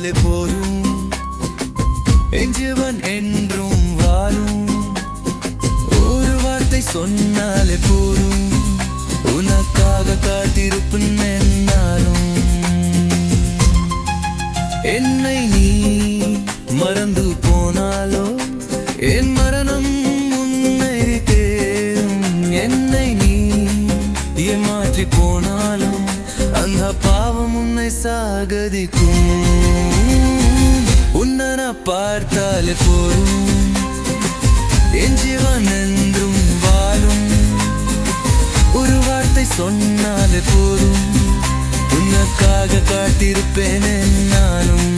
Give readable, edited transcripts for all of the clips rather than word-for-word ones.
பார்த்தாலே போரும் என் ஜீவன் என்றும் வாழும் ஒரு வார்த்தை சொன்னாலே போரும் உனக்காக காத்திருப்பேன் என்னாலும் என்னை நீ மறந்து போனாலோ என் மரணம் உன்னை தேடும் என்னை நீ ஏமாற்றி போனாலும் அந்த பாவம் உன்னை சாகதிக்கும் உன்னை பார்த்தாலே போரும் என் ஜீவன் என்றும் வாழும் ஒரு வார்த்தை சொன்னாலே போரும் உனக்காக காத்திருப்பேன் நானும்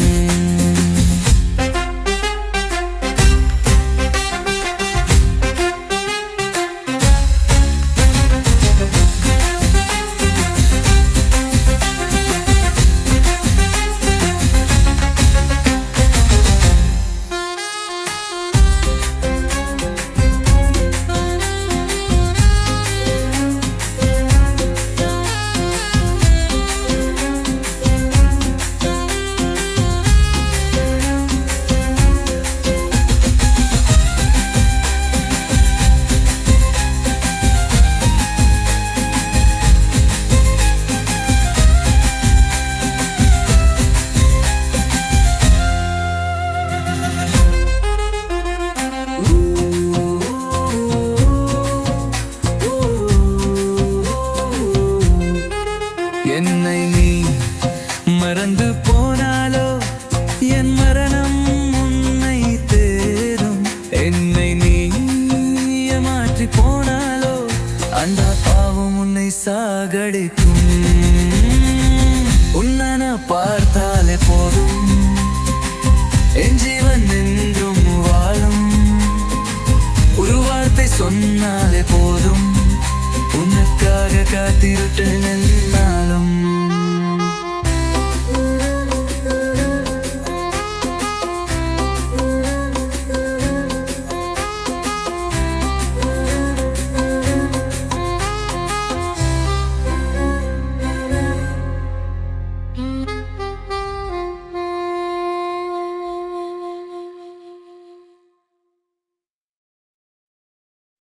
என்னை நீ மறந்து போனாலோ என் மரணம் உன்னை தேடும் என்னை நீ ஏமாற்றி போனாலோ அந்த பாவம் உன்னை சாகடிக்கும் உன்னை பார்த்தாலே போதும்